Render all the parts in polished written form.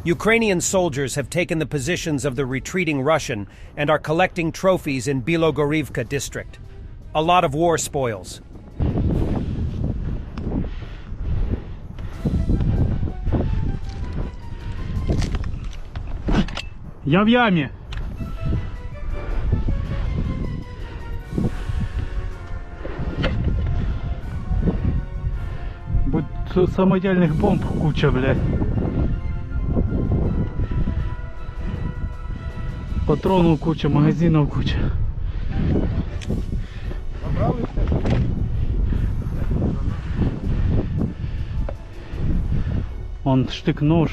Ukrainian soldiers have taken the positions of the retreating Russian and are collecting trophies in Bilogorivka district. A lot of war spoils. Я в яме. Будь самодельных бомб куча, блядь. Патронов куча, магазинов куча. Он штык-нож.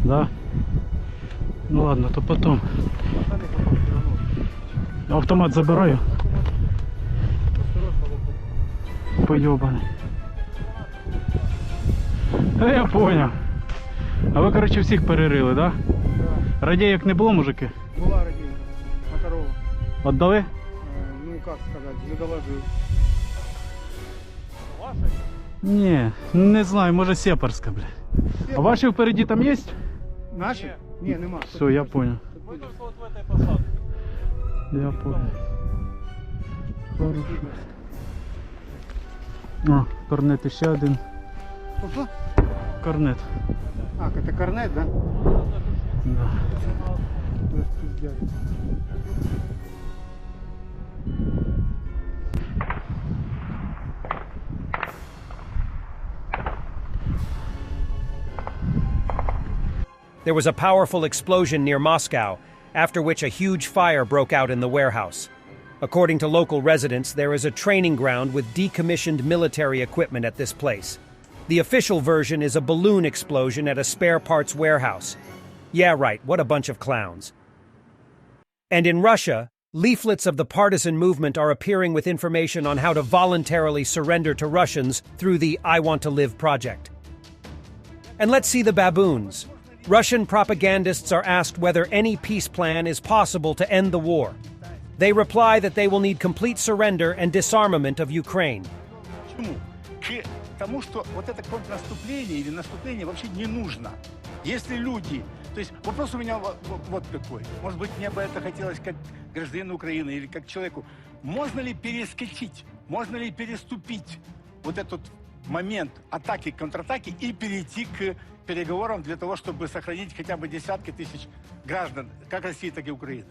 Да? Ну ладно, то потом. Автомат забираю. Поёбаный. Я понял. А ви, коротше, всіх перерили, да? Да. Радійок не було, мужики? Була радійка. Моторова. Отдали? Ну, как сказать, не доложил. Ваша? Ні, не знаю, може сепарська, бля. А ваші впереді там є? Наши? Не, нема. Все, я понял. Мы тут вот в этой посадке. Я понял. Хорошо. О, корнет ще один. Что? Корнет. А, это корнет, да? Да. There was a powerful explosion near Moscow, after which a huge fire broke out in the warehouse. According to local residents, there is a training ground with decommissioned military equipment at this place. The official version is a balloon explosion at a spare parts warehouse. Yeah, right, what a bunch of clowns. And in Russia, leaflets of the partisan movement are appearing with information on how to voluntarily surrender to Russians through the I Want to Live project. And let's see the baboons. Russian propagandists are asked whether any peace plan is possible to end the war. They reply that they will need complete surrender and disarmament of Ukraine. Потому что вот это контрнаступление или наступление вообще не нужно. Если люди... То есть вопрос у меня вот какой. Может быть, мне бы это хотелось как гражданину Украины или как человеку. Можно ли перескочить, можно ли переступить вот этот момент атаки, контратаки и перейти к переговорам для того, чтобы сохранить хотя бы десятки тысяч граждан, как России, так и Украины?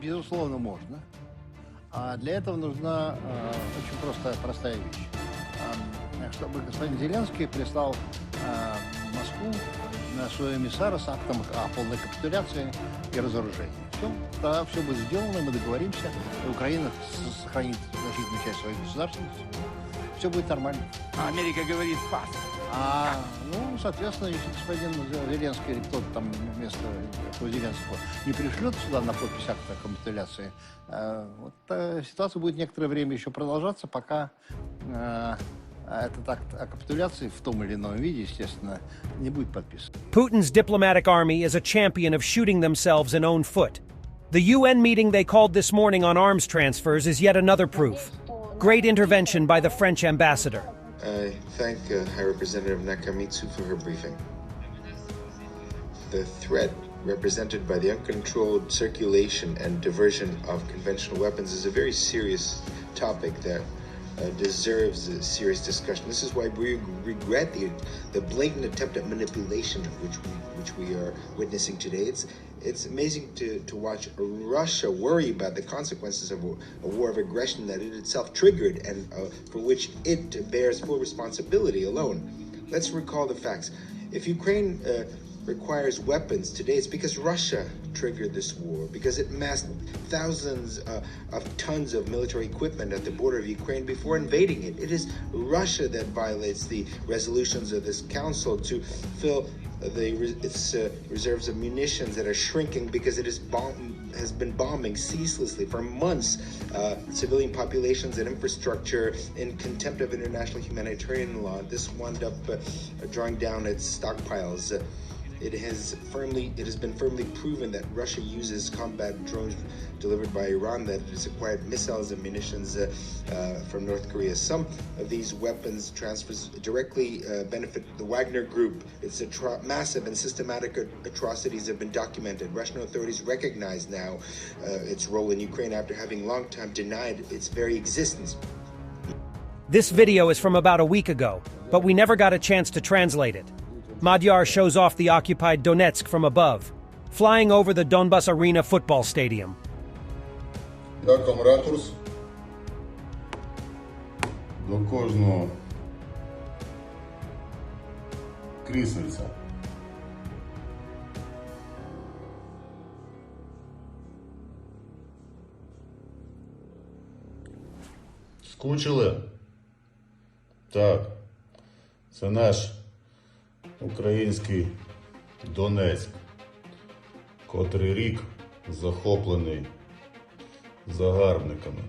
Безусловно, можно. А для этого нужна очень простая вещь. Чтобы господин Зеленский прислал в Москву своего эмиссара с актом о полной капитуляции и разоружении. Все, тогда все будет сделано, мы договоримся, и Украина сохранит значительную часть своей государственности. Все будет нормально. А Америка говорит «пас». Ну, соответственно, если господин Зеленский или кто-то там вместо Зеленского не пришлет сюда на подпись акта о капитуляции, ситуация будет некоторое время еще продолжаться, пока этот акт о капитуляции в том или ином виде, естественно, не будет подписан. Putin's diplomatic army is a champion of shooting themselves in own foot. The UN meeting they called this morning on arms transfers is yet another proof. Great intervention by the French ambassador. I thank High Representative Nakamitsu for her briefing. The threat represented by the uncontrolled circulation and diversion of conventional weapons is a very serious topic that deserves a serious discussion. This is why we regret the blatant attempt at manipulation which we are witnessing today. It's amazing to watch Russia worry about the consequences of a war of aggression that it itself triggered and for which it bears full responsibility alone. Let's recall the facts. If Ukraine requires weapons today, it's because Russia triggered this war, because it massed thousands of tons of military equipment at the border of Ukraine before invading it. It is Russia that violates the resolutions of this council to fill its reserves of munitions that are shrinking because it has been bombing ceaselessly for months civilian populations and infrastructure in contempt of international humanitarian law. This wound up drawing down its stockpiles. It has been firmly proven that Russia uses combat drones delivered by Iran, that it has acquired missiles and munitions from North Korea. Some of these weapons transfers directly benefit the Wagner Group. Its massive and systematic atrocities have been documented. Russian authorities recognize now its role in Ukraine after having long time denied its very existence. This video is from about a week ago, but we never got a chance to translate it. Madyar shows off the occupied Donetsk from above, flying over the Donbas Arena football stadium. Як вам ракурс? До кожного крісельця. Скучили? Так. Це наш український Донецьк, котрий рік захоплений загарбниками.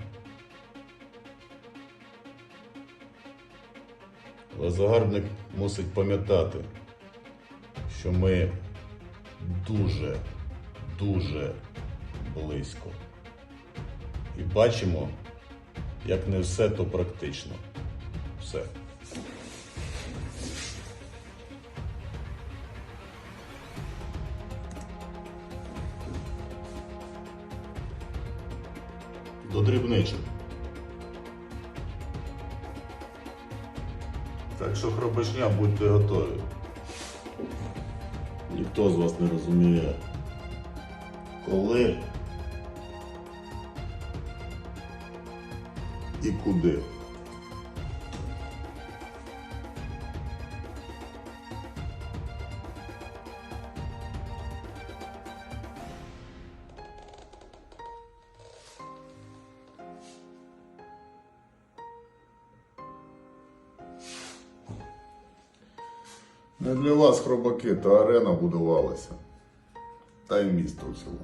Але загарбник мусить пам'ятати, що ми дуже близько. І бачимо, як не все то практично. Все. До дрібничок. Так що, хробачня, будьте готові. Ніхто з вас не розуміє, коли і куди. Не для вас, хробаки, та арена будувалася. Та й місто в цілому.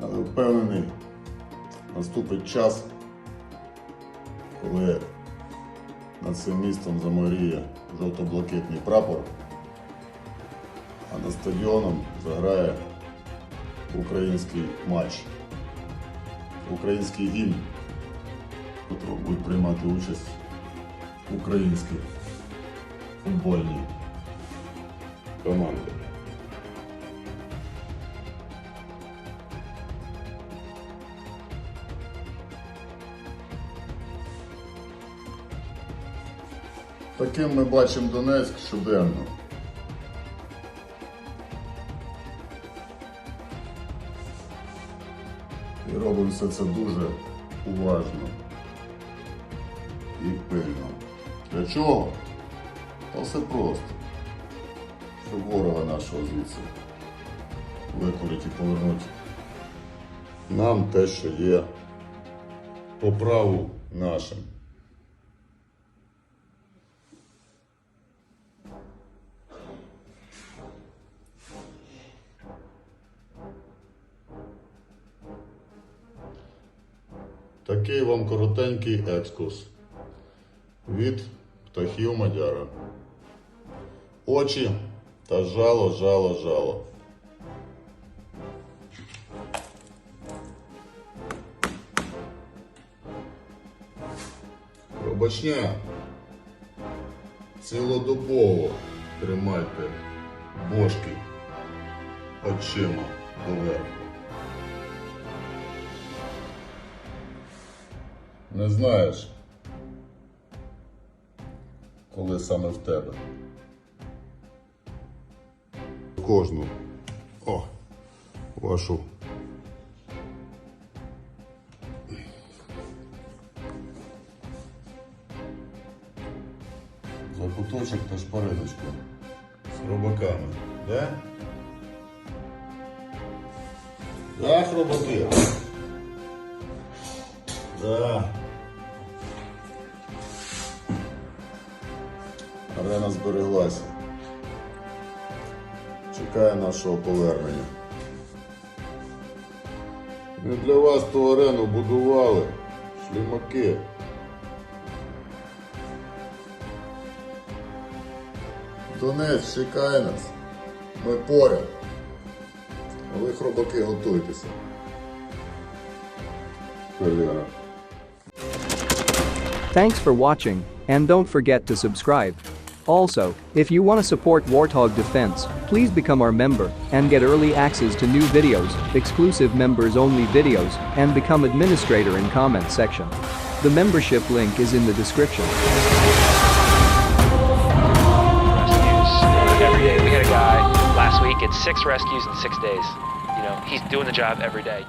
Але впевнений, наступить час, коли над цим містом заморіє жовто-блакитний прапор, а над стадіоном заграє український матч, український гімн, в котрому будуть приймати участь українські футбольні команди. Таким ми бачимо Донецьк щоденно. І робимо все це дуже уважно і пильно. Для чого? Та все просто. Щоб ворога нашого звідси викурити і повернути нам те, що є по праву нашим. Такий вам коротенький екскурс від птахів Мадяра. Очі та жало. Пробачня, цілодобово тримайте бошки очима доверху. Не знаєш, коли саме в тебе. Кожну вашу закуточок та шпариночку з хробаками, да? Да, хробаки? Да. Арена збереглася. Чекає нашого повернення. Ми для вас ту арену будували, шлімаки. Донець, чекай нас. Ми поряд. А ви, хробаки, готуйтеся. Валера. Thanks for watching, and don't forget to subscribe. Also, if you want to support Warthog Defense, please become our member and get early access to new videos, exclusive members-only videos, and become administrator in comment section. The membership link is in the description. Rescues every day. We had a guy last week at 6 rescues in 6 days. You know, he's doing the job every day.